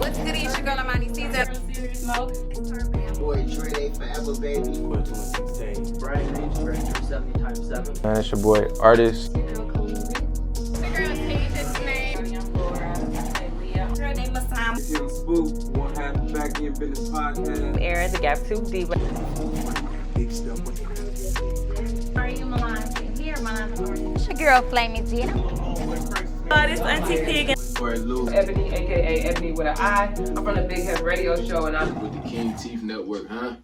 What's good? It's your girl Amani Caesar. Smoke. Boy, Dre, they forever, baby. Brian Reeves, Director 70 times 7. Man, it's your boy, Artist. The girl's Asia's name. Girl named Masam. It's Young Spook, one half back in business podcast. Era, the Gap 2 Diva. Big stuff. Are you Milan? Here, Milan. It's your girl, Flaming Gina. This Auntie Pig. Boy, Lou. Ebony, aka Ebony with an I. I'm from the Big Head Radio Show, and I'm With the King Teeth Network, huh?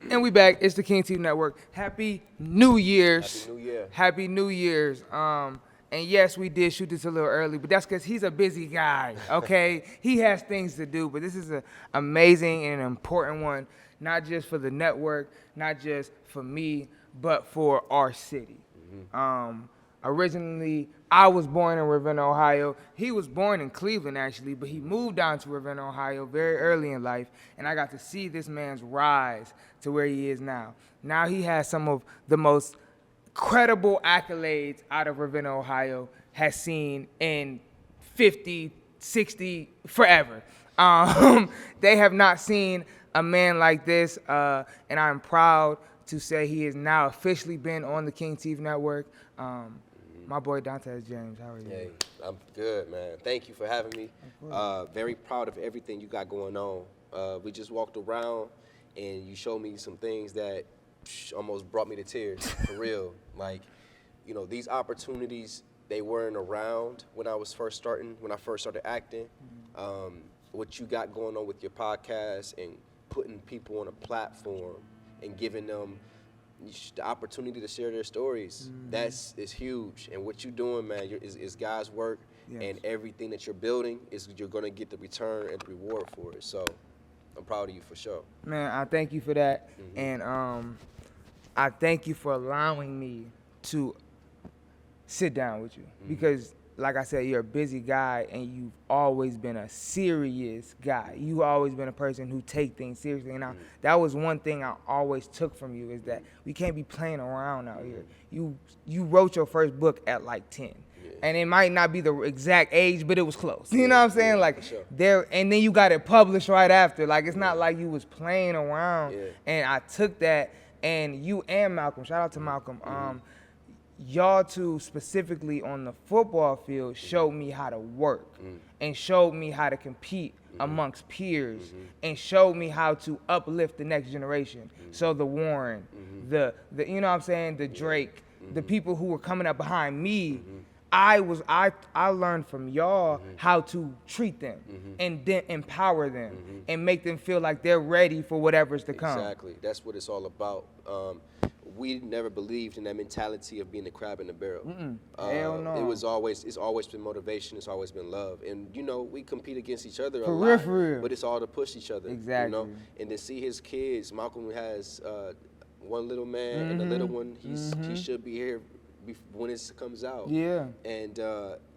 And we back. It's the King Team Network. Happy New Year's. Happy New Year. Happy New Year's. And yes, we did shoot this a little early, but that's because he's a busy guy, okay? He has things to do, but this is an amazing and an important one, not just for the network, not just for me, but for our city. Originally, I was born in Ravenna, Ohio. He was born in Cleveland, actually, but he moved down to Ravenna, Ohio very early in life, and I got to see this man's rise to where he is now. Now he has some of the most credible accolades out of Ravenna, Ohio has seen in 50, 60, forever. They have not seen a man like this, and I'm proud to say he has now officially been on the King TV Network. My boy Dontez James, how are you? Hey, I'm good, man. Thank you for having me. Very proud of everything you got going on. We just walked around, and you showed me some things that almost brought me to tears, for real. Like, you know, these opportunities, they weren't around when I first started acting. What you got going on with your podcast and putting people on a platform and giving them the opportunity to share their stories, is huge. And what you're doing, man, is God's work. Yes. And everything that you're building, you're going to get the return and the reward for it. So I'm proud of you for sure. Man, I thank you for that, and I thank you for allowing me to sit down with you because, like I said, you're a busy guy, and you've always been a serious guy. You've always been a person who take things seriously, and that was one thing I always took from you is that we can't be playing around out here. You wrote your first book at like 10. And it might not be the exact age, but it was close. You know what I'm saying? Yeah, like for sure. there, and then you got it published right after. Like it's not like you was playing around. Yeah. And I took that, and you and Malcolm, shout out to Malcolm. Y'all two specifically on the football field showed me how to work, and showed me how to compete amongst peers, and showed me how to uplift the next generation. So the Warren, the you know what I'm saying, the Drake, the people who were coming up behind me. I learned from y'all how to treat them and then empower them and make them feel like they're ready for whatever's to come. Exactly. That's what it's all about. We never believed in that mentality of being the crab in the barrel. Hell no. It's always been motivation. It's always been love. And, you know, we compete against each other For a real, lot. for real. But it's all to push each other. Exactly. You know? And to see his kids, Malcolm has one little man and the little one. He should be here when this comes out. Yeah. And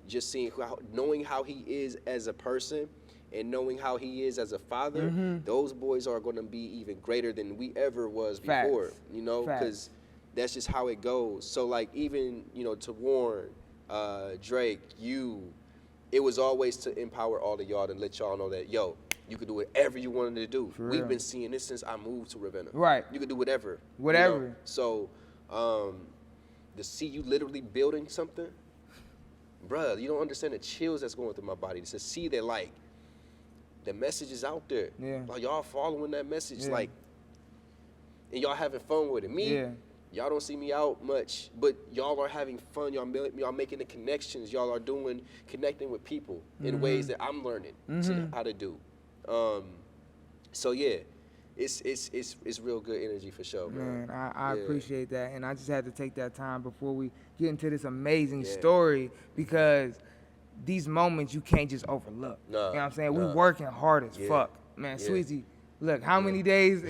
just knowing how he is as a person and knowing how he is as a father, those boys are going to be even greater than we ever was before. Facts. You know, because that's just how it goes. So like even, you know, to Warren, Drake, it was always to empower all of y'all to let y'all know that, yo, you could do whatever you wanted to do. For We've real. been seeing this since I moved to Ravenna. Right. You could do whatever. Whatever. You know? So to see you literally building something, bruh, you don't understand the chills that's going through my body. To see that, like, the message is out there. Yeah. Like, y'all following that message, Yeah. like, and y'all having fun with it. Me, y'all don't see me out much, but y'all are having fun. Y'all making the connections. Y'all are connecting with people in ways that I'm learning how to do. So yeah, it's real good energy for sure, man. Man, I Yeah. appreciate that, and I just had to take that time before we get into this amazing story because these moments you can't just overlook. Nah, you know what I'm saying? We nah. working hard as Yeah. fuck, man. Yeah. Sweetie, look, how many days?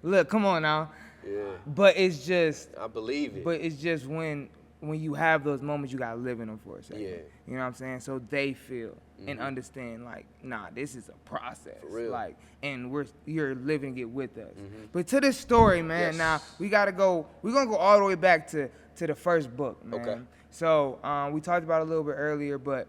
Look, come on now. Yeah, But it's just, I believe it. but it's just when you have those moments, you gotta live in them for a second. Yeah. You know what I'm saying? So they feel and understand, like, nah, this is a process. For real. Like, and you're living it with us. But to this story, man, Yes. now we're gonna go all the way back to the first book, man. Okay. So we talked about it a little bit earlier, but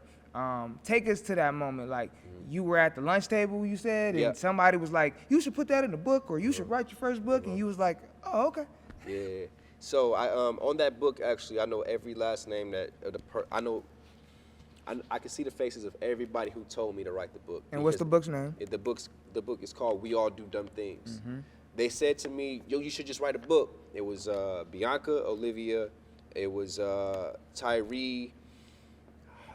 Take us to that moment. Like, you were at the lunch table, you said, and Yeah. somebody was like, you should put that in the book, or you should write your first book, and you was like, oh, okay. Yeah. So I on that book actually I know every last name that I can see the faces of everybody who told me to write the book. And what's the book's name? The book is called We All Do Dumb Things. They said to me, yo, you should just write a book. It was Bianca, Olivia, it was Tyree,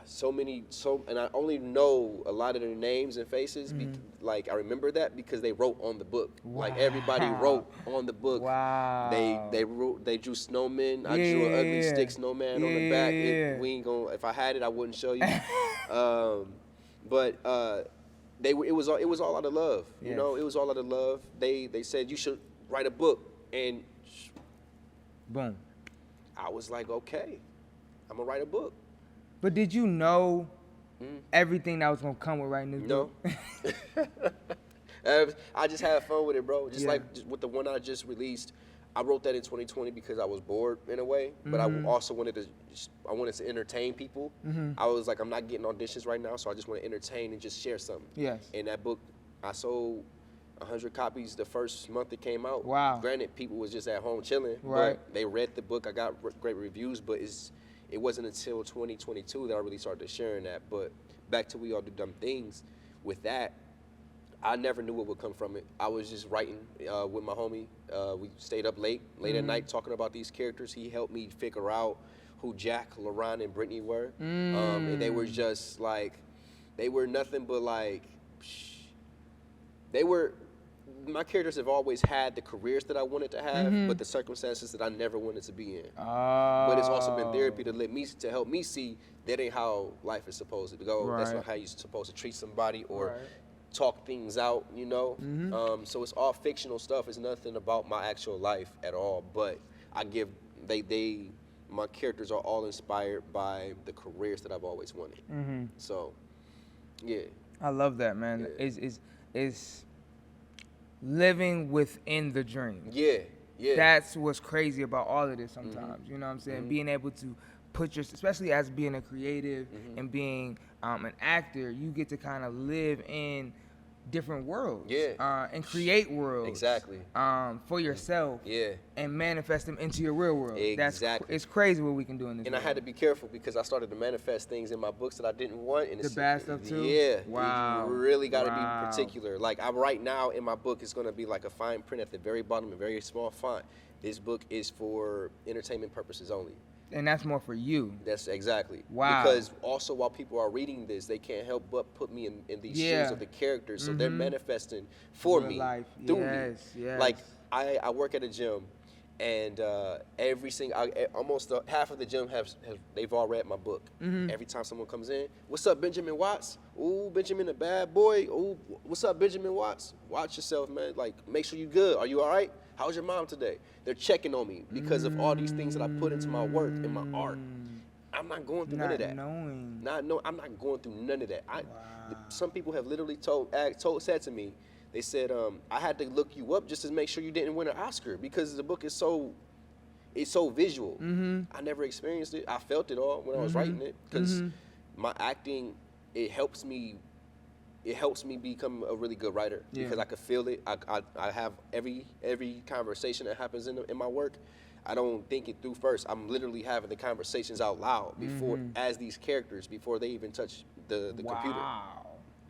and I only know a lot of their names and faces. Like, I remember that because they wrote on the book. Like, everybody wrote on the book. Wow. They drew snowmen. I drew an ugly stick snowman on the back. We ain't gonna. If I had it, I wouldn't show you. But it was all out of love. You know, it was all out of love. They said you should write a book, and boom. I was like, okay, I'm gonna write a book. But did you know everything that was gonna come with writing this book? No. I just had fun with it, bro. Just like with the one I just released, I wrote that in 2020 because I was bored in a way, but I also wanted to entertain people. I was like, I'm not getting auditions right now, so I just want to entertain and just share something. Yes. And that book, I sold 100 copies the first month it came out. Wow. Granted, people was just at home chilling, right. but they read the book. I got great reviews, but it wasn't until 2022 that I really started sharing that. But back to We All Do Dumb Things, with that, I never knew what would come from it. I was just writing with my homie. We stayed up late at night talking about these characters. He helped me figure out who Jack, LaRon, and Brittany were. And they were just like, they were nothing but like, my characters have always had the careers that I wanted to have, but the circumstances that I never wanted to be in. But it's also been therapy to help me see that ain't how life is supposed to go. Right. That's not how you're supposed to treat somebody or talk things out, you know? So it's all fictional stuff. It's nothing about my actual life at all. But my characters are all inspired by the careers that I've always wanted. So, yeah. I love that, man. Yeah. It's living within the dream. Yeah. That's what's crazy about all of this sometimes. You know what I'm saying? Being able to especially as being a creative and being an actor, you get to kind of live in different worlds. And create worlds. Exactly. For yourself. And manifest them into your real world. Exactly. It's crazy what we can do in this world. I had to be careful because I started to manifest things in my books that I didn't want. And the bad stuff too? Yeah. Wow. You really got to be particular. Like, right now in my book, it's going to be like a fine print at the very bottom, a very small font. This book is for entertainment purposes only. And that's more for you. That's exactly. Wow. Because also while people are reading this, they can't help but put me in these shoes of the characters. So they're manifesting for me, through me. Yes. Like, I work at a gym, and almost half of the gym they've all read my book. Every time someone comes in, what's up, Benjamin Watts? Ooh, Benjamin, a bad boy. Ooh, what's up, Benjamin Watts? Watch yourself, man. Like, make sure you're good. Are you all right? How's your mom today? They're checking on me because of all these things that I put into my work and my art. I'm not going through none of that. I'm not going through none of that. Some people have literally said to me, they said, I had to look you up just to make sure you didn't win an Oscar because the book is so visual. I never experienced it. I felt it all when I was writing it because my acting, it helps me become a really good writer because I could feel it. I have every conversation that happens in my work. I don't think it through first. I'm literally having the conversations out loud as these characters before they even touch the computer.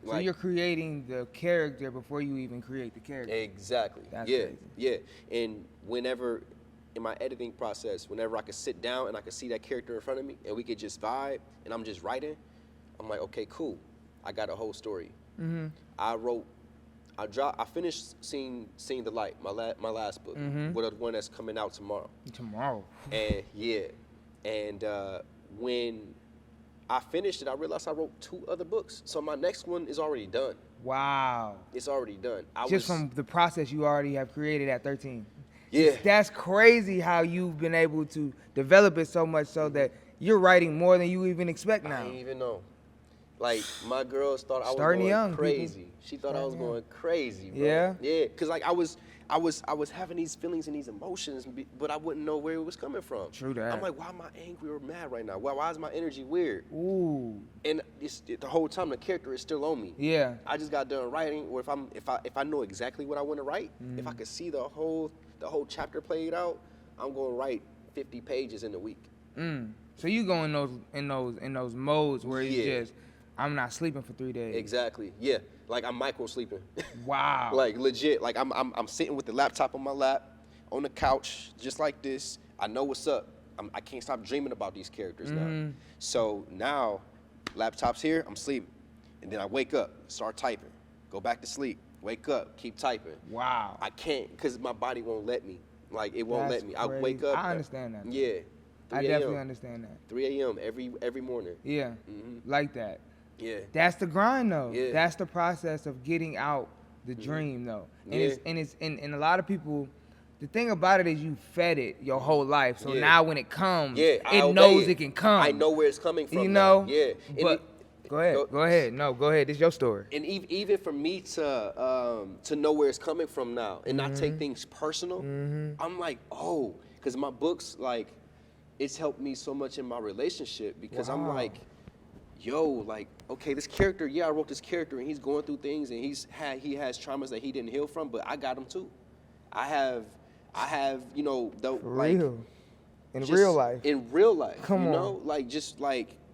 So you're creating the character before you even create the character. Exactly. That's crazy. Yeah. And whenever in my editing process, whenever I could sit down and I could see that character in front of me and we could just vibe and I'm just writing, I'm like, okay, cool. I got a whole story. I finished seeing the light, my last book, with the one that's coming out tomorrow. And when I finished it, I realized I wrote 2 other books. So my next one is already done. Wow. It's already done. From the process you already have created at 13. Yeah. That's crazy how you've been able to develop it so much so that you're writing more than you even expect now. I didn't even know. Like, my girls thought I was Starting going young, crazy. people. She thought I was going crazy, bro. Yeah? Yeah, because like I I was having these feelings and these emotions, but I wouldn't know where it was coming from. True that. I'm like, why am I angry or mad right now? Why is my energy weird? Ooh. And the whole time the character is still on me. Yeah. I just got done writing, or if I know exactly what I want to write, if I could see the whole chapter played out, I'm gonna write 50 pages in a week. So you go in those modes where it's Yeah. just, I'm not sleeping for 3 days. Exactly. Yeah. Like I'm micro sleeping. Wow. Like legit. Like I'm sitting with the laptop on my lap, on the couch, just like this. I know what's up. I can't stop dreaming about these characters now. So now, laptop's here, I'm sleeping. And then I wake up, start typing, go back to sleep, wake up, keep typing. Wow. I can't, because my body won't let me. Like, it won't That's let me. I crazy. wake up. I understand that. Yeah. I 3 definitely a.m. understand that. 3 a.m. every morning. Yeah. Like that. Yeah. That's the grind though. Yeah. That's the process of getting out the dream though. And Yeah. it's a lot of people, the thing about it is you fed it your whole life. So Yeah. now when it comes, Yeah, I it obey knows it can come. I know where it's coming from. You now. know? Yeah. And But go ahead. No, go ahead. This is your story. And even for me to know where it's coming from now and not take things personal, I'm like, oh, because my books, like, it's helped me so much in my relationship because I'm Wow. like, yo, like, okay, this character, yeah, I wrote this character and he's going through things and he has traumas that he didn't heal from, but I got them too. I have, you know, For like, real. In just real life. In real life. Come you on. know?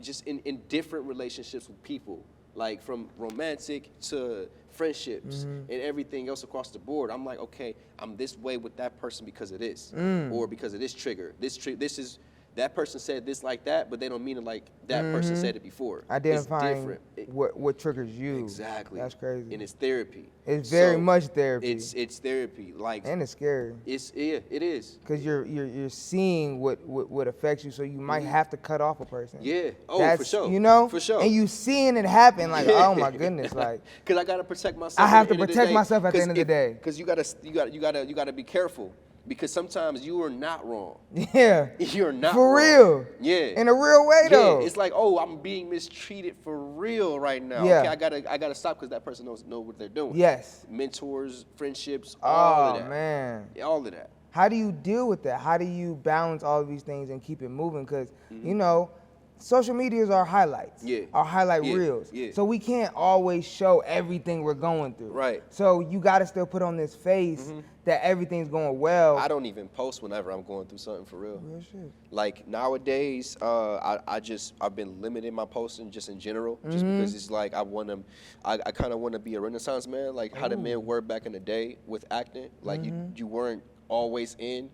Just in different relationships with people. Like from romantic to friendships and everything else across the board. I'm like, okay, I'm this way with that person because of this. Or because of this trigger. This is that person said this like that, but they don't mean it like that person said it before. Identifying It's different. what triggers you. Exactly. That's crazy. And it's therapy. It's very So, much therapy. It's therapy. Like, and it's scary. it is. Because you're seeing what affects you, so you might have to cut off a person. Yeah. Oh, That's, for sure. You know? For sure. And you seeing it happen, like, oh my goodness, like. Because I gotta protect myself. I have at the to end of the protect day. myself at the end of the day. Because you gotta be careful. Because sometimes you are not wrong. Yeah. You're not For wrong. real. Yeah. In a real way, though. Yeah. It's like, oh, I'm being mistreated for real right now. Yeah. Okay, I gotta stop because that person knows what they're doing. Yes. Mentors, friendships, all of Oh, that. man. All of that. How do you deal with that? How do you balance all of these things and keep it moving? Because, you know, social media is our highlights. Yeah. Our highlight Yeah. reels. Yeah. So we can't always show everything we're going through. Right. So you got to still put on this face that everything's going well. I don't even post whenever I'm going through something for real. Real shit. Like nowadays, I've been limiting my posting just in general, just because it's like I kind of want to be a Renaissance man, like how the men were back in the day with acting. Like you weren't always in,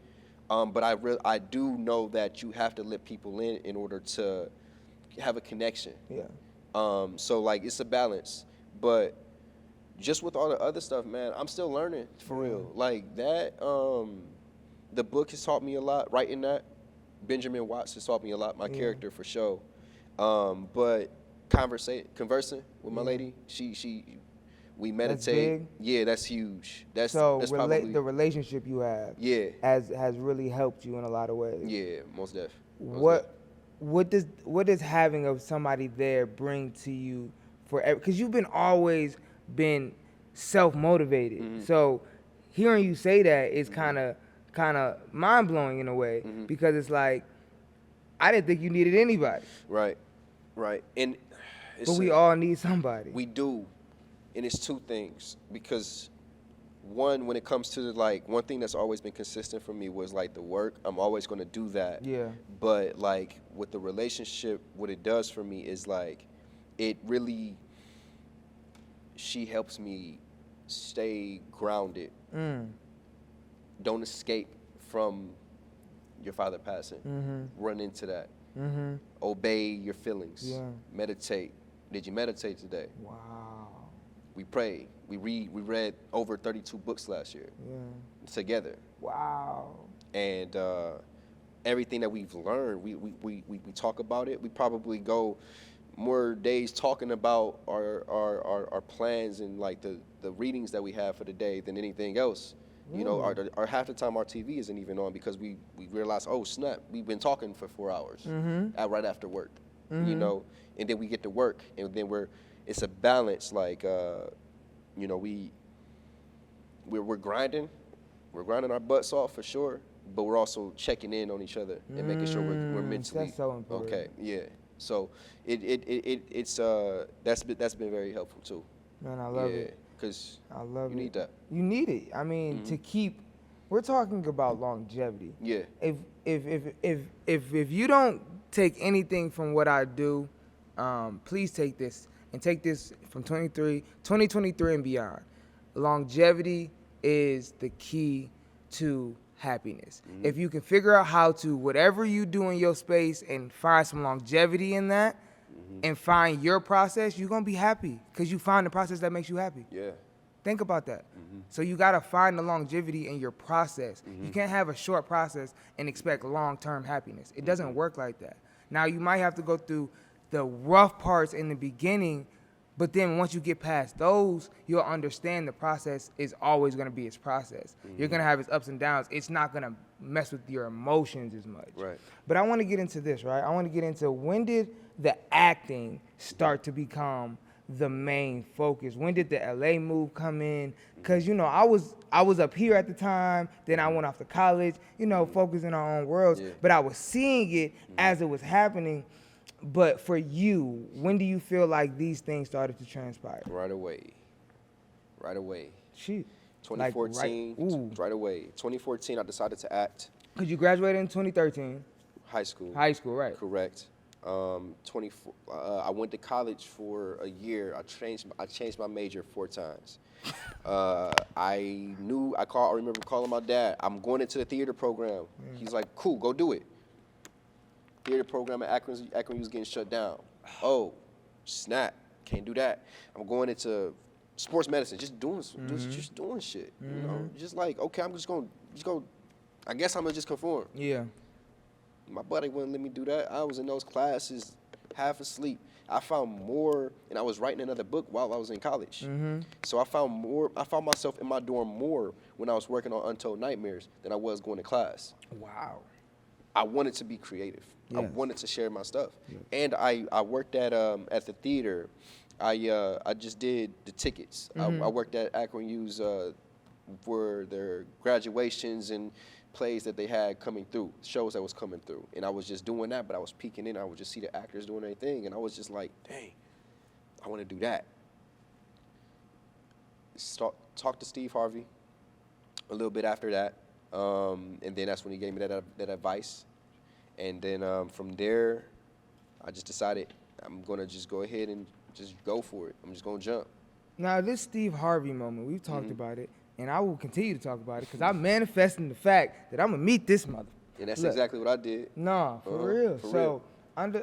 but I do know that you have to let people in order to have a connection. Yeah. So like it's a balance, but just with all the other stuff, man, I'm still learning for real. Like that, the book has taught me a lot. Writing that, Benjamin Watts has taught me a lot. My character for sure. But conversing with my lady, we meditate. big? Yeah, that's huge. That's the probably relationship you have has really helped you in a lot of ways. yeah, most def. What does having of somebody there bring to you forever? Because you've always been self-motivated. So hearing you say that is kind of mind-blowing in a way, because it's like, I didn't think you needed anybody. Right. And But we all need somebody. We do. And it's two things, because one, when it comes to one thing that's always been consistent for me was like the work. I'm always going to do that. Yeah. But like with the relationship, what it does for me is like, she helps me stay grounded. Don't escape from your father passing. Run into that. Obey your feelings. Yeah. Meditate. Did you meditate today? Wow. We prayed. We read over 32 books last year. Yeah. Together. Wow. And everything that we've learned, we talk about it. We probably go more days talking about our plans and like the readings that we have for the day than anything else. You know, our half the time our TV isn't even on because we realize, oh snap, we've been talking for 4 hours right after work. You know, and then we get to work, and then it's a balance. Like, you know, we're grinding, we're grinding our butts off for sure, but we're also checking in on each other and making sure we're mentally that's so important. okay. Yeah. So it's that's been very helpful too. Man, I love it. Because I love you need that. You need it. I mean, to keep. We're talking about longevity. Yeah. If you don't take anything from what I do, please take this and take this from 2023 and beyond. Longevity is the key to happiness. If you can figure out how to, whatever you do in your space, and find some longevity in that, and find your process, you're gonna be happy because you find the process that makes you happy. Yeah. Think about that. So you gotta find the longevity in your process. You can't have a short process and expect long-term happiness. It doesn't work like that. Now you might have to go through the rough parts in the beginning, but then once you get past those, you'll understand the process is always gonna be its process. You're gonna have its ups and downs. It's not gonna mess with your emotions as much. Right. But I wanna get into this, right? I wanna get into, when did the acting start to become the main focus? When did the LA move come in? Because, you know, I was up here at the time, then I went off to college, you know, focusing on our own worlds, but I was seeing it as it was happening. But for you, when do you feel like these things started to transpire? Right away. Right away. Shoot. 2014, right away. 2014, I decided to act. Because you graduated in 2013. High school. High school, right. Correct. 24. I went to college for a year. I changed my major 4 times. I remember calling my dad. I'm going into the theater program. He's like, cool, go do it. Theater program at Akron was getting shut down. Oh, snap, can't do that. I'm going into sports medicine, just doing shit. You know, just like, okay, I'm just going. I guess I'm gonna just conform. Yeah. My buddy wouldn't let me do that. I was in those classes, half asleep. I found more, and I was writing another book while I was in college. So I found myself in my dorm more when I was working on Untold Nightmares than I was going to class. Wow. I wanted to be creative. I Yes. wanted to share my stuff. And I worked at the theater. I just did the tickets. I worked at Akron U's for their graduations and plays that they had coming through, shows that was coming through. And I was just doing that, but I was peeking in. I would just see the actors doing their thing, and I was just like, dang, I want to do that. Talked to Steve Harvey a little bit after that, and then that's when he gave me that advice. And then from there, I just decided I'm going to just go ahead and just go for it. I'm just going to jump. Now, this Steve Harvey moment, we've talked about it, and I will continue to talk about it because I'm manifesting the fact that I'm going to meet this mother. And that's exactly what I did. No, for real. For real.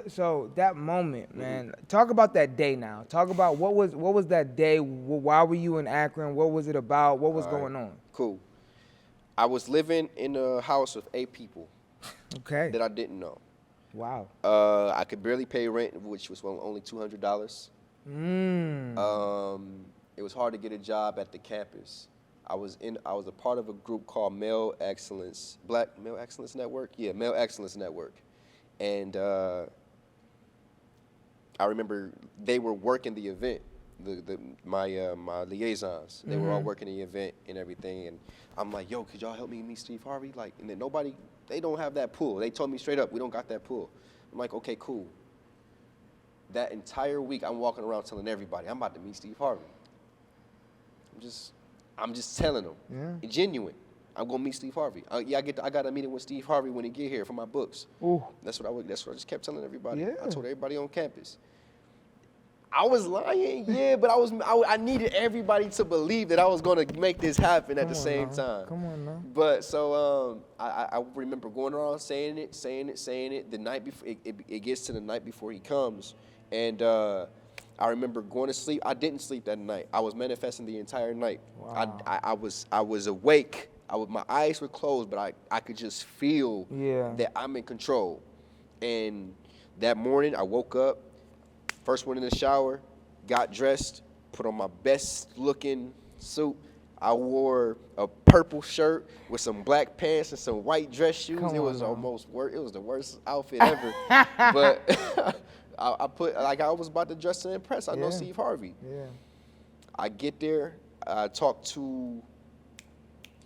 So that moment, man, talk about that day now. Talk about what was that day? Why were you in Akron? What was it about? What was going on? Cool. I was living in a house of 8 people. Okay. That I didn't know. Wow. I could barely pay rent, which was only $200. It was hard to get a job at the campus. I was a part of a group called Black Male Excellence Network. Yeah, Male Excellence Network. And I remember they were working the event. My liaisons, they were all working the event and everything. And I'm like, yo, could y'all help me meet Steve Harvey? Like, and then they don't have that pull. They told me straight up, we don't got that pull. I'm like, okay, cool. That entire week, I'm walking around telling everybody, I'm about to meet Steve Harvey. I'm just telling them, genuine. I'm gonna meet Steve Harvey. I got a meeting with Steve Harvey when he get here for my books. Ooh. That's what I just kept telling everybody. Yeah. I told everybody on campus. I was lying, but I needed everybody to believe that I was gonna make this happen at the same time. Come on now. But so I remember going around saying it. The night before it gets to the night before he comes, and I remember going to sleep. I didn't sleep that night. I was manifesting the entire night. Wow. I was awake. My eyes were closed, but I could just feel that I'm in control. And that morning I woke up. First went in the shower, got dressed, put on my best looking suit. I wore a purple shirt with some black pants and some white dress shoes. It was the worst outfit ever. But I was about to dress to impress. I know Steve Harvey. Yeah. I get there, I talk to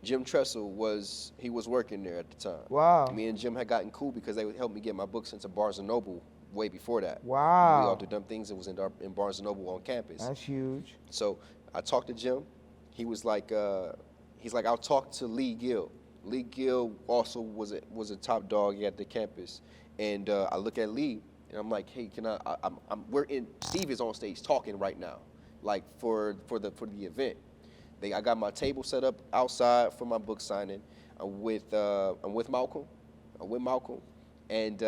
Jim Tressel was working there at the time. Wow. Me and Jim had gotten cool because they would help me get my books into Barnes & Noble way before that. Wow. We all do dumb things. It was in Barnes & Noble on campus. That's huge. So I talked to Jim. He was like, I'll talk to Lee Gill. Lee Gill also was a top dog at the campus. And I look at Lee and I'm like, hey, Steve is on stage talking right now, like for the event. I got my table set up outside for my book signing. I'm with Malcolm. And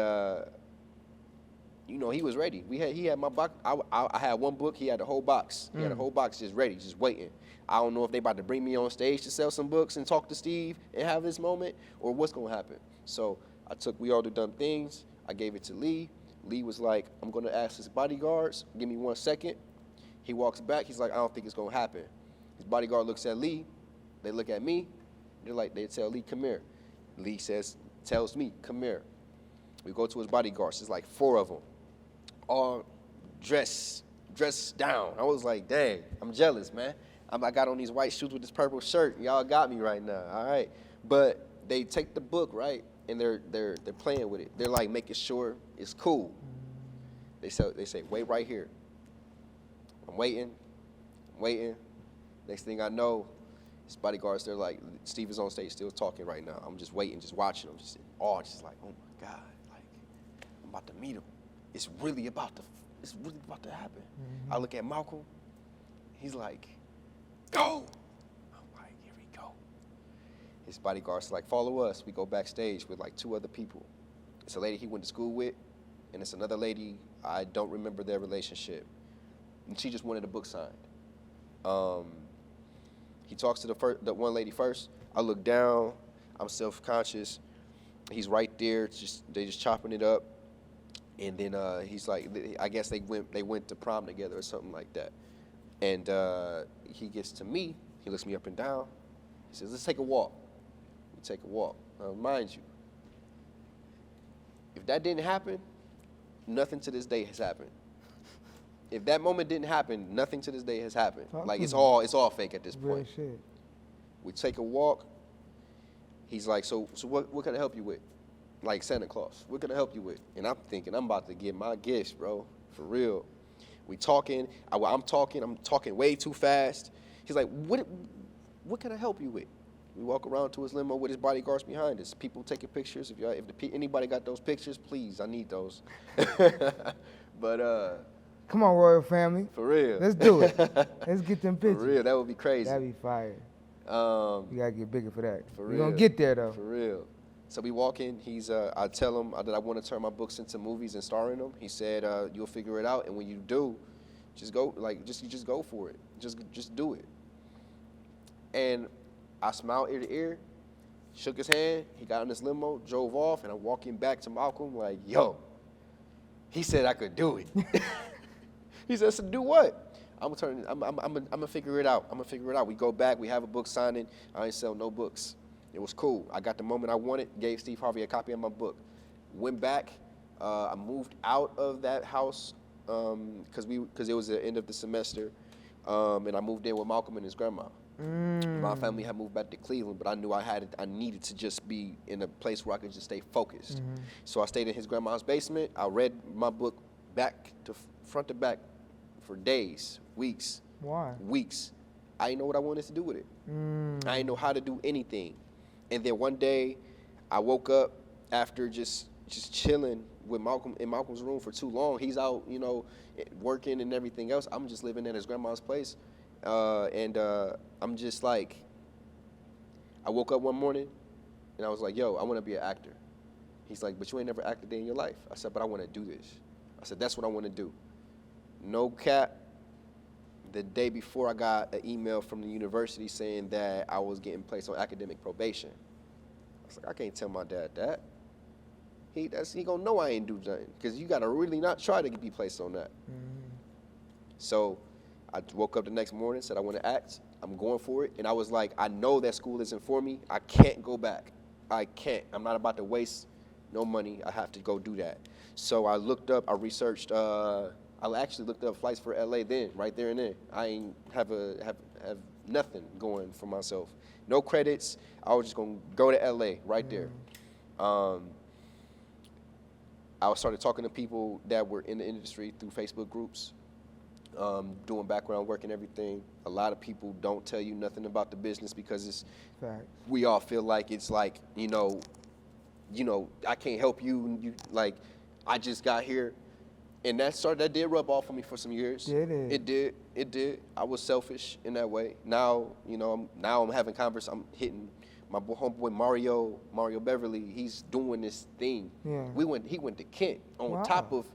he was ready. He had my box. I had one book. He had the whole box. He had a whole box just ready, just waiting. I don't know if they about to bring me on stage to sell some books and talk to Steve and have this moment, or what's gonna happen. So We All Do Dumb Things. I gave it to Lee. Lee was like, I'm gonna ask his bodyguards. Give me 1 second. He walks back. He's like, I don't think it's gonna happen. His bodyguard looks at Lee. They look at me. They tell Lee, come here. Lee tells me, come here. We go to his bodyguards. There's like 4 of them, all dressed down. I was like, dang, I'm jealous, man. I got on these white shoes with this purple shirt. Y'all got me right now, all right? But they take the book, right, and they're playing with it. They're like making sure it's cool. They say, wait right here. I'm waiting. Next thing I know, his bodyguards, they're like, Steve is on stage still talking right now. I'm just waiting, just watching him, just in awe, just like, oh my God, like, I'm about to meet him. It's really about to happen. I look at Malcolm, he's like, go. I'm like, here we go. His bodyguards like, follow us. We go backstage with like 2 other people. It's a lady he went to school with, and it's another lady, I don't remember their relationship. And she just wanted a book signed. He talks to the one lady first. I look down. I'm self-conscious. He's right there. They just chopping it up. And then he's like, I guess they went to prom together or something like that. And he gets to me. He looks me up and down. He says, let's take a walk. We take a walk. Now, mind you, if that didn't happen, nothing to this day has happened. If that moment didn't happen, nothing to this day has happened. Like it's all fake at this point. Real shit. We take a walk. He's like, so what can I help you with? Like Santa Claus, what can I help you with? And I'm thinking, I'm about to get my gifts, bro, for real. We talking. I'm talking way too fast. He's like, what can I help you with? We walk around to his limo with his bodyguards behind us. People taking pictures. If anybody got those pictures, please, I need those. But come on, Royal Family. For real. Let's do it. Let's get them pictures. For real, that would be crazy. That'd be fire. You gotta get bigger for that. For We're real. gonna get there though. For real. So we walk in. I tell him that I want to turn my books into movies and star in them. He said, "You'll figure it out, and when you do, just go just go for it. Just do it." And I smiled ear to ear, shook his hand. He got in his limo, drove off, and I'm walking back to Malcolm like, "Yo," he said I could do it. He said, "So do what?" I'm gonna figure it out. We go back. We have a book signing. I ain't sell no books. It was cool. I got the moment I wanted. Gave Steve Harvey a copy of my book. Went back. I moved out of that house because it was the end of the semester, and I moved in with Malcolm and his grandma. My family had moved back to Cleveland, but I knew I needed to just be in a place where I could just stay focused. So I stayed in his grandma's basement. I read my book back to front to back for days, weeks. Why? Weeks. I didn't know what I wanted to do with it. I didn't know how to do anything. And then one day, I woke up after just chilling with Malcolm in Malcolm's room for too long. He's out, working and everything else. I'm just living at his grandma's place. And I'm just like, I woke up one morning and I was like, yo, I want to be an actor. He's like, but you ain't never acted a day in your life. I said, but I want to do this. I said, that's what I want to do. No cap. The day before, I got an email from the university saying that I was getting placed on academic probation. I was like, I can't tell my dad that. He gonna know I ain't do nothing, because you gotta really not try to be placed on that. So I woke up the next morning, said I want to act. I'm going for it. And I was like, I know that school isn't for me. I can't go back. I can't. I'm not about to waste no money. I have to go do that. So I looked up, I researched, I actually looked up flights for LA then, right there and then. I ain't have nothing going for myself. No credits. I was just gonna go to LA right there. I started talking to people that were in the industry through Facebook groups, doing background work and everything. A lot of people don't tell you nothing about the business because it's we all feel like it's like, you know, I can't help you. You like, I just got here, and that did rub off on me for some years. Did it? It did. I was selfish in that way. Now, I'm having I'm hitting my homeboy Mario Beverly. He's doing this thing. Yeah. He went to Kent on top of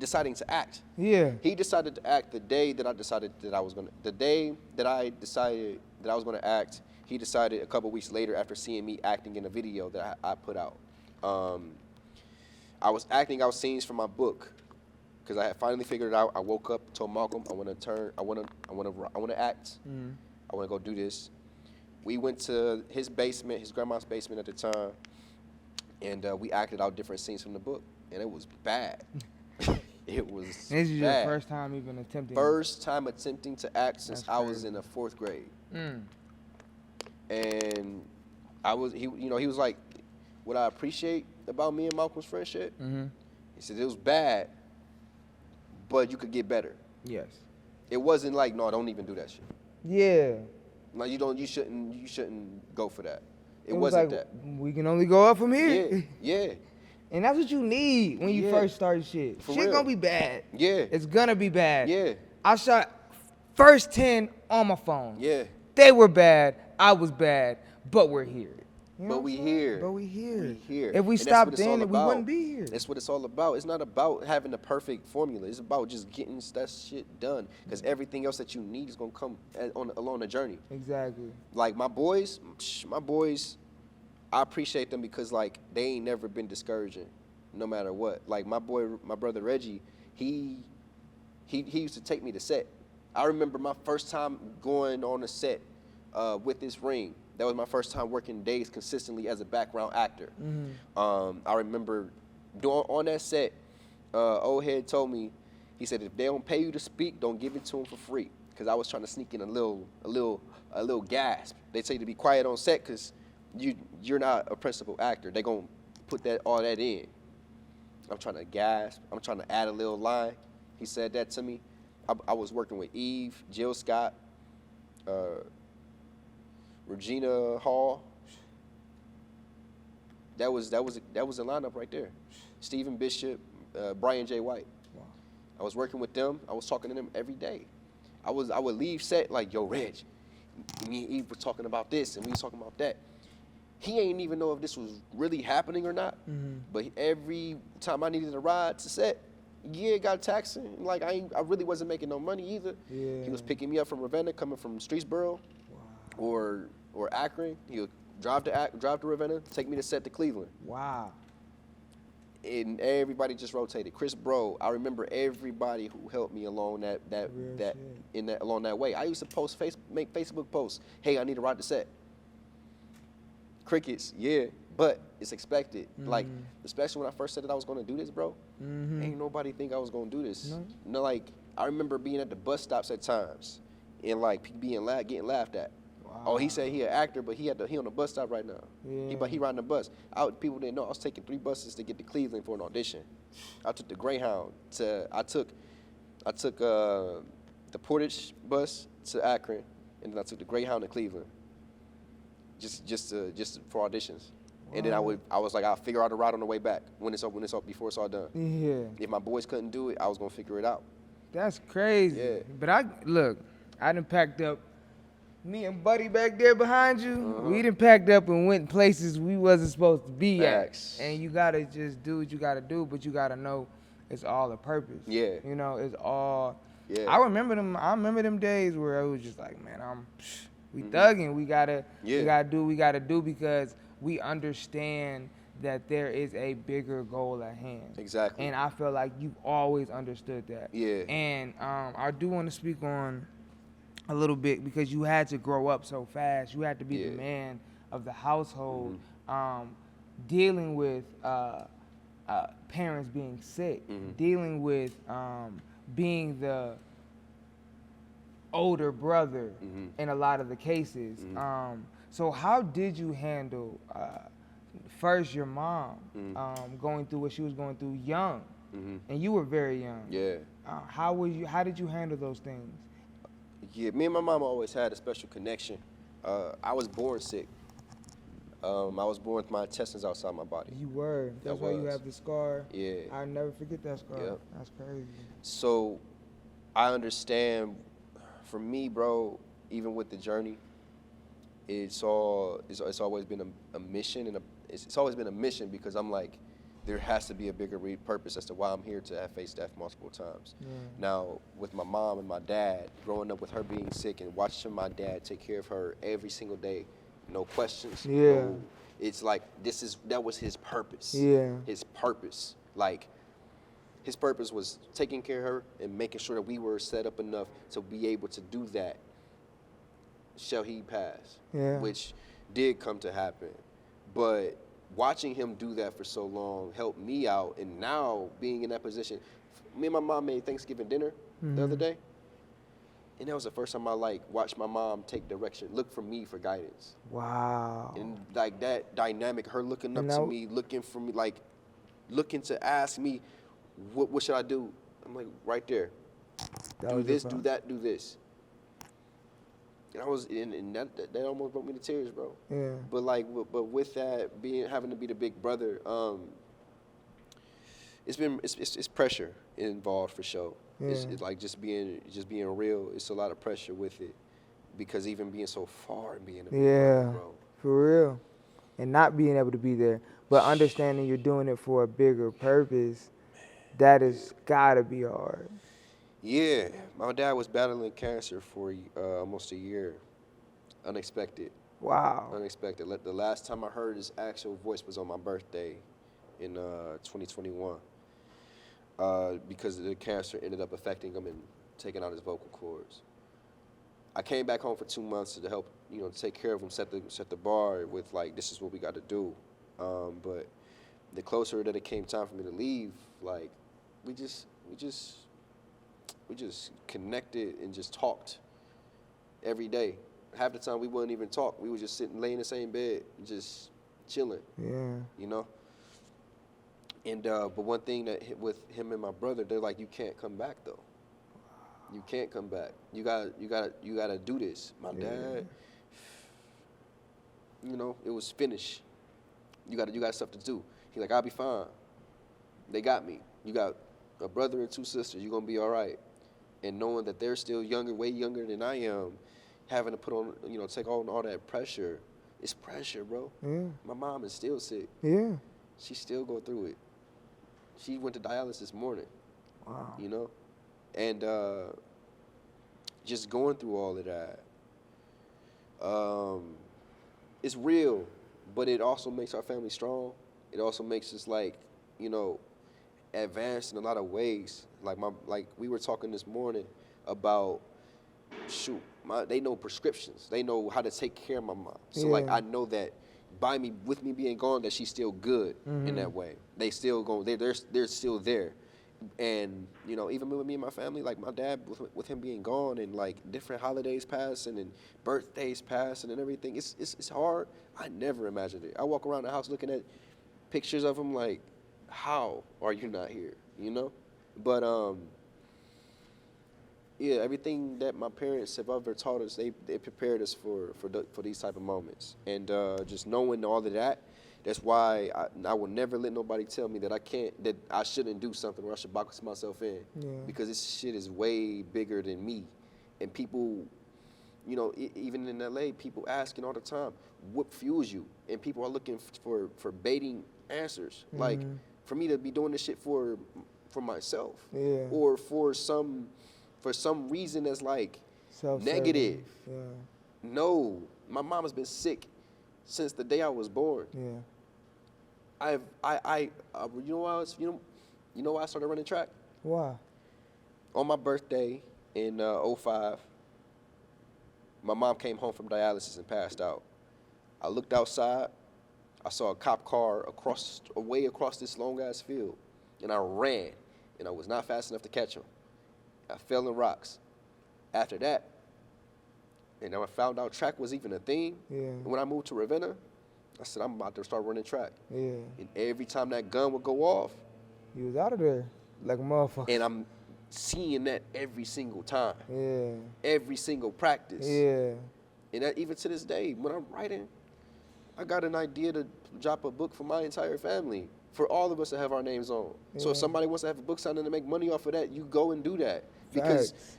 deciding to act. Yeah. He decided to act the day that I decided that I was gonna. The day that I decided that I was gonna act, he decided a couple weeks later after seeing me acting in a video that I put out. I was acting out scenes from my book because I had finally figured it out. I woke up, told Malcolm, I want to act. I want to go do this. We went to his basement, his grandma's basement at the time, and we acted out different scenes from the book, and it was bad. It was This is your bad. first time even attempting. First time attempting to act since That's I was crazy. in the 4th grade. And he was like, what I appreciate about me and Malcolm's friendship, he said it was bad, but you could get better. Yes. It wasn't like, no, don't even do that shit. Yeah. Like you shouldn't go for that. It was wasn't like, that. We can only go up from here. Yeah. And that's what you need when you first start shit. For Shit real. gonna be bad. Yeah. It's gonna be bad. Yeah. I shot first 10 on my phone. Yeah. They were bad. I was bad. But we're here. You know But what we I'm saying? here. But we here. We here. If we And that's stopped what it's all then, we about. wouldn't be here. That's what it's all about. It's not about having the perfect formula. It's about just getting that shit done. Because everything else that you need is gonna come along the journey. Exactly. Like my boys, I appreciate them because like they ain't never been discouraging, no matter what. Like my brother Reggie, he used to take me to set. I remember my first time going on a set with this ring. That was my first time working days consistently as a background actor. I remember on that set, old head told me, he said, if they don't pay you to speak, don't give it to them for free. Because I was trying to sneak in a little gasp. They tell you to be quiet on set because you're not a principal actor. They gonna put all that in. I'm trying to gasp. I'm trying to add a little line. He said that to me. I was working with Eve, Jill Scott, Regina Hall. That was a lineup right there. Stephen Bishop, Brian J. White. Wow. I was working with them. I was talking to them every day. I would leave set like, yo, Reg, me and Eve were talking about this and we was talking about that. He ain't even know if this was really happening or not. But every time I needed a ride to set, got taxing. Like I really wasn't making no money either. Yeah. He was picking me up from Ravenna, coming from Streetsboro, or Akron. He would drive to Ravenna, take me to set to Cleveland. Wow. And everybody just rotated. Chris Bro, I remember everybody who helped me along along that way. I used to make Facebook posts. Hey, I need to ride the set. Crickets, yeah, but it's expected. Like, especially when I first said that I was gonna do this, bro. Ain't nobody think I was gonna do this. No, like I remember being at the bus stops at times and like getting laughed at. Wow. Oh, he said he an actor, but he on the bus stop right now. Yeah. He riding the bus. People didn't know I was taking 3 buses to get to Cleveland for an audition. I took the Greyhound I took the Portage bus to Akron, and then I took the Greyhound to Cleveland. Just for auditions. Wow. And then I was like, I'll figure out a route on the way back before it's all done. Yeah. If my boys couldn't do it, I was gonna figure it out. That's crazy. Yeah. But I done packed up. Me and Buddy back there behind you, we done packed up and went places we wasn't supposed to be Facts. at. And you gotta just do what you gotta do, but you gotta know it's all a purpose. Yeah. You know, it's all. Yeah. I remember them days where it was just like, man, we thugging. We gotta do what we gotta do because we understand that there is a bigger goal at hand. Exactly. And I feel like you've always understood that. Yeah. And I do want to speak on a little bit because you had to grow up so fast. You had to be the man of the household, dealing with parents being sick, dealing with being the older brother in a lot of the cases. So how did you handle first your mom going through what she was going through young, and you were very young? Yeah. How did you handle those things? Yeah, me and my mom always had a special connection. I was born sick. I was born with my intestines outside my body. You were. That's why you have the scar. Yeah. I'll never forget that scar. Yep. That's crazy. So I understand, for me, bro, even with the journey, it's always been a mission, and it's always been a mission, because I'm like, there has to be a bigger purpose as to why I'm here to have faced death multiple times. Yeah. Now, with my mom and my dad, growing up with her being sick and watching my dad take care of her every single day, no questions. Yeah. No, it's like that was his purpose. Yeah. His purpose. Like, his purpose was taking care of her and making sure that we were set up enough to be able to do that. Shall he pass? Yeah. Which did come to happen. But watching him do that for so long helped me out, and now being in that position, me and my mom made Thanksgiving dinner the other day, and that was the first time I watched my mom take direction, look for me for guidance. Wow. And like that dynamic, her looking up to me, looking for me, like looking to ask me, what should I do? I'm like, right there. Do this, do that, do this. And I was and that almost brought me to tears, bro. Yeah. But with that having to be the big brother, it's pressure involved for sure. Yeah. It's like just being real. It's a lot of pressure with it, because even being so far and being a big brother, bro. For real. And not being able to be there, but understanding you're doing it for a bigger purpose, that has gotta be hard. Yeah, my dad was battling cancer for almost a year. Unexpected. Wow. Unexpected. The last time I heard his actual voice was on my birthday in 2021, because the cancer ended up affecting him and taking out his vocal cords. I came back home for 2 months to help, take care of him, set the bar with this is what we got to do. But the closer that it came time for me to leave, we just connected and just talked every day. Half the time we wouldn't even talk. We would just lay in the same bed, just chilling. Yeah. And but one thing that with him and my brother, they're like, you can't come back though. You can't come back. You gotta do this. My dad, it was finished. You got stuff to do. He's like, I'll be fine. They got me. You got a brother and 2 sisters. You're gonna be all right. And knowing that they're still younger, way younger than I am, having to put on, take on all that pressure, it's pressure, bro. Yeah. My mom is still sick. Yeah. She still go through it. She went to dialysis this morning. Wow. And just going through all of that, it's real, but it also makes our family strong. It also makes us advanced in a lot of ways. Like we were talking this morning about, they know prescriptions. They know how to take care of my mom. So I know that with me being gone, that she's still good in that way. They still they're still there. And even with me and my family, like my dad, with him being gone, and different holidays passing and birthdays passing and everything, it's hard. I never imagined it. I walk around the house looking at pictures of him like, how are you not here? But yeah, everything that my parents have ever taught us, they prepared us for these type of moments. And just knowing all of that, that's why I will never let nobody tell me that I shouldn't do something, or I should box myself in. Yeah. Because this shit is way bigger than me. And people, even in LA, people asking all the time, what fuels you? And people are looking for baiting answers. Like, for me to be doing this shit for myself, or for some reason that's negative. Yeah. No, my mom has been sick since the day I was born. Yeah. You know why I started running track? Why? On my birthday in 2005, my mom came home from dialysis and passed out. I looked outside. I saw a cop car way across this long-ass field, and I ran, and I was not fast enough to catch him. I fell in rocks. After that, And then I found out track was even a thing. Yeah. And when I moved to Ravenna, I said, I'm about to start running track. Yeah. And every time that gun would go off, You was out of there like a motherfucker. and I'm seeing that every single time, Yeah. every single practice. Yeah. And that, even to this day, when I'm writing, I got an idea to drop a book for my entire family, for all of us to have our names on. So if Yeah. somebody wants to have a book signing to make money off of that, you go and do that. Because Facts.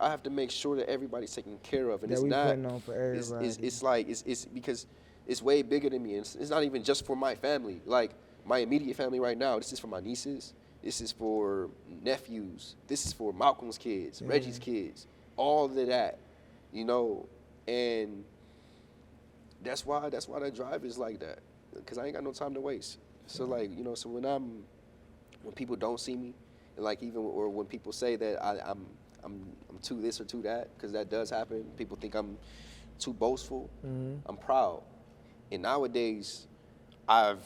I have to make sure that everybody's taken care of. And That it's we not, putting on for everybody. it's because it's way bigger than me. And it's not even just for my family. Like, my immediate family right now, this is for my nieces. This is for nephews. This is for Malcolm's kids, Reggie's kids, all of that, you know. And that's why that drive is like that, because I ain't got no time to waste. So like, you know, so when people don't see me, and like even or when people say that I'm too this or too that, because that does happen. People think I'm too boastful. I'm proud. And nowadays, I've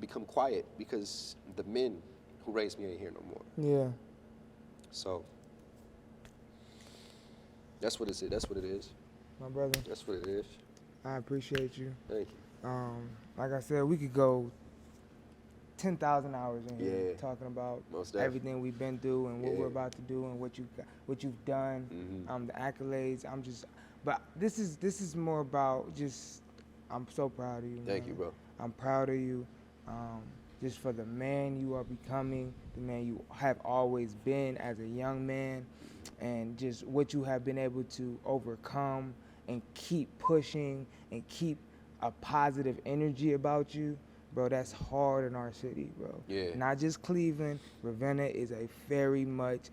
become quiet because the men who raised me ain't here no more. Yeah. So that's what it is. That's what it is. My brother, That's what it is. I appreciate you. Thank you. Like I said, we could go 10,000 hours in here Yeah. talking about Most definitely. everything we've been through and what Yeah. we're about to do and what you've done, the accolades. But this is more about just. I'm so proud of you. Thank man. you, bro. I'm proud of you, just for the man you are becoming, the man you have always been as a young man, and just what you have been able to overcome and keep pushing and keep a positive energy about you. Bro, that's hard in our city, bro. Yeah. Not just Cleveland. Ravenna is a very much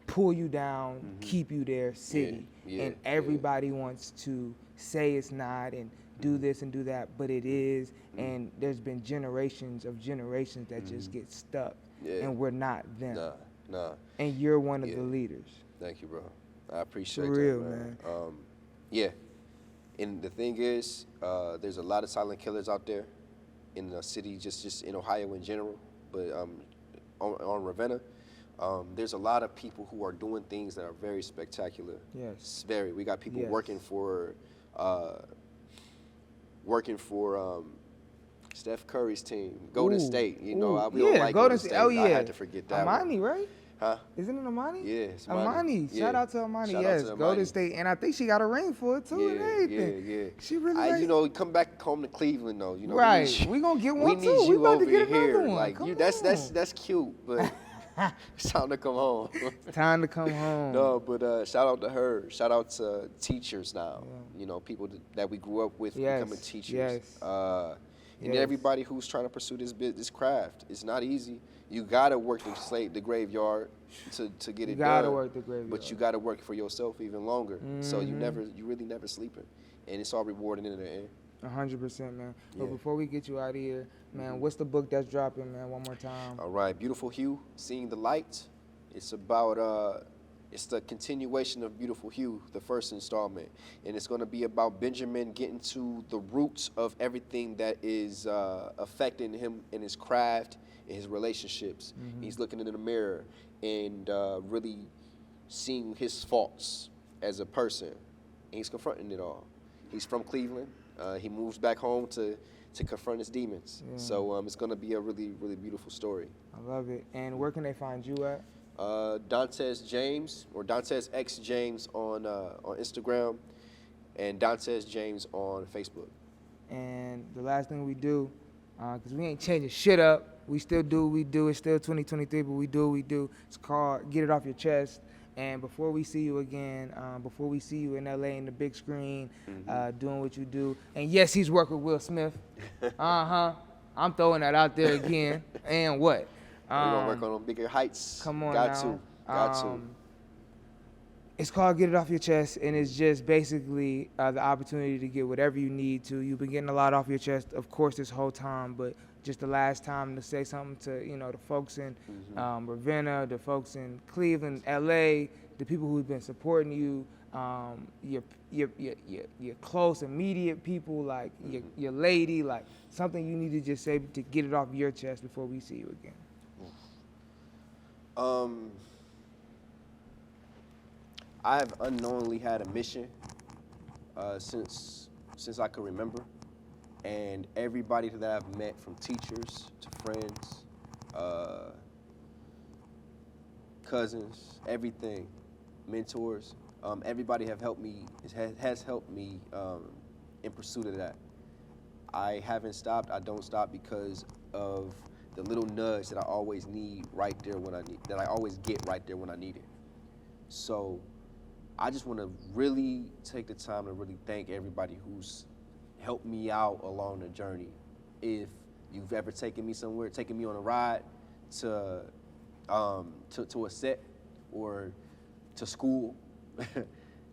pull you down, keep you there city. Yeah, And yeah. everybody wants to say it's not and do this and do that, but it is. And there's been generations that just get stuck. Yeah. And we're not them. Nah. And you're one of Yeah. the leaders. Thank you, bro. I appreciate For real, that, man. Yeah. And the thing is, there's a lot of silent killers out there in the city, just in Ohio in general. But on Ravenna, there's a lot of people who are doing things that are very spectacular. Yes. It's very. We got people Yes. working for Steph Curry's team, Golden Ooh, State. You know, ooh. we don't like Golden State. Oh, yeah. I had to forget that one. Amani, right? Huh? Isn't it Amani? Yeah, it's Amani. Yeah. Shout out to Amani. Shout out Yes, to Golden Amani. State. And I think she got a ring for it, too, and everything. Yeah. She really I, like, you know, come back home to Cleveland though. You know, right. We gonna get we one, need too. We you about to over get here. another one. Like Come you, on. that's cute, but it's time to come home. Time to come home. No, but shout out to her. Shout out to teachers now. You know, people that we grew up with Yes, becoming teachers. yes. And Yes. everybody who's trying to pursue this craft. It's not easy. You gotta work the graveyard to get You it gotta done. work the graveyard. But you gotta work for yourself even longer. So you really never sleeping, and it's all rewarding in the end. 100%, man. But Yeah. before we get you out of here, man, what's the book that's dropping, man? One more time. All right, Beautiful Hue, Seeing the Light. It's about it's the continuation of Beautiful Hue, the first installment, and it's going to be about Benjamin getting to the roots of everything that is affecting him in his craft, in his relationships. He's looking into the mirror and really seeing his faults as a person, and he's confronting it all. He's from Cleveland. He moves back home to confront his demons. Yeah. So it's going to be a really, really beautiful story. I love it. And where can they find you at? Dontez James, or Dontez X James on Instagram, and Dontez James on Facebook. And the last thing we do, because we ain't changing shit up, we still do what we do. It's still 2023, but we do what we do. It's called Get It Off Your Chest. And before we see you again, before we see you in LA in the big screen, doing what you do, and yes, he's working with Will Smith. I'm throwing that out there again. And what? We're gonna work on bigger heights. Come on Got now. to. It's called Get It Off Your Chest, and it's just basically the opportunity to get whatever you need to. You've been getting a lot off your chest, of course, this whole time, but just the last time to say something to, you know, the folks in Ravenna, the folks in Cleveland, LA, the people who've been supporting you, your close, immediate people, like your lady, like something you need to just say to get it off your chest before we see you again. I've unknowingly had a mission since I could remember, and everybody that I've met, from teachers to friends, cousins, everything, mentors, everybody have helped me, has helped me in pursuit of that. I haven't stopped. I don't stop because of the little nudge that I always need right there when that I always get right there when I need it. So I just want to really take the time to really thank everybody who's helped me out along the journey. If you've ever taken me somewhere, taken me on a ride to a set or to school,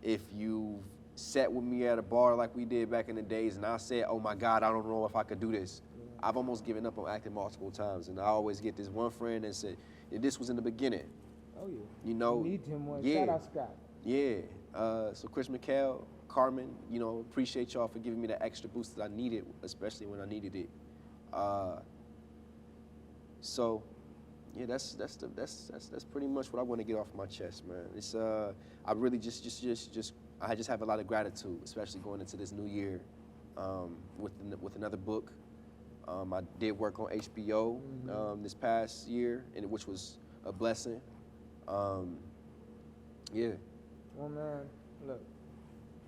if you've sat with me at a bar like we did back in the days and I said, oh my God, I don't know if I could do this. I've almost given up on acting multiple times, and I always get this one friend that said, this was in the beginning. Oh yeah. You know? You need him one. Yeah. Shout out Scott. Yeah. So Chris McHale, Carmen, you know, appreciate y'all for giving me that extra boost that I needed, especially when I needed it. So yeah, that's pretty much what I want to get off my chest, man. It's I really I just have a lot of gratitude, especially going into this new year, with another book. I did work on HBO this past year, and which was a blessing. Yeah. Well, man, look,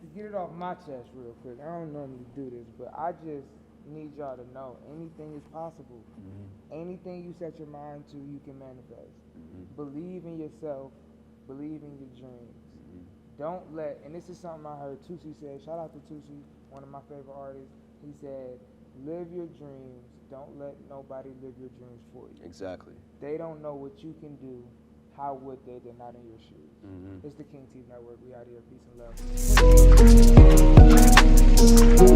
to get it off my chest real quick, I don't normally do this, but I just need y'all to know anything is possible. Anything you set your mind to, you can manifest. Believe in yourself. Believe in your dreams. Don't let, and this is something I heard Tusi say, shout out to Tusi, one of my favorite artists. He said, live your dreams. Don't let nobody live your dreams for you. Exactly. They don't know what you can do. How would they? They're not in your shoes. It's the King TV Network. We out here. Peace and love.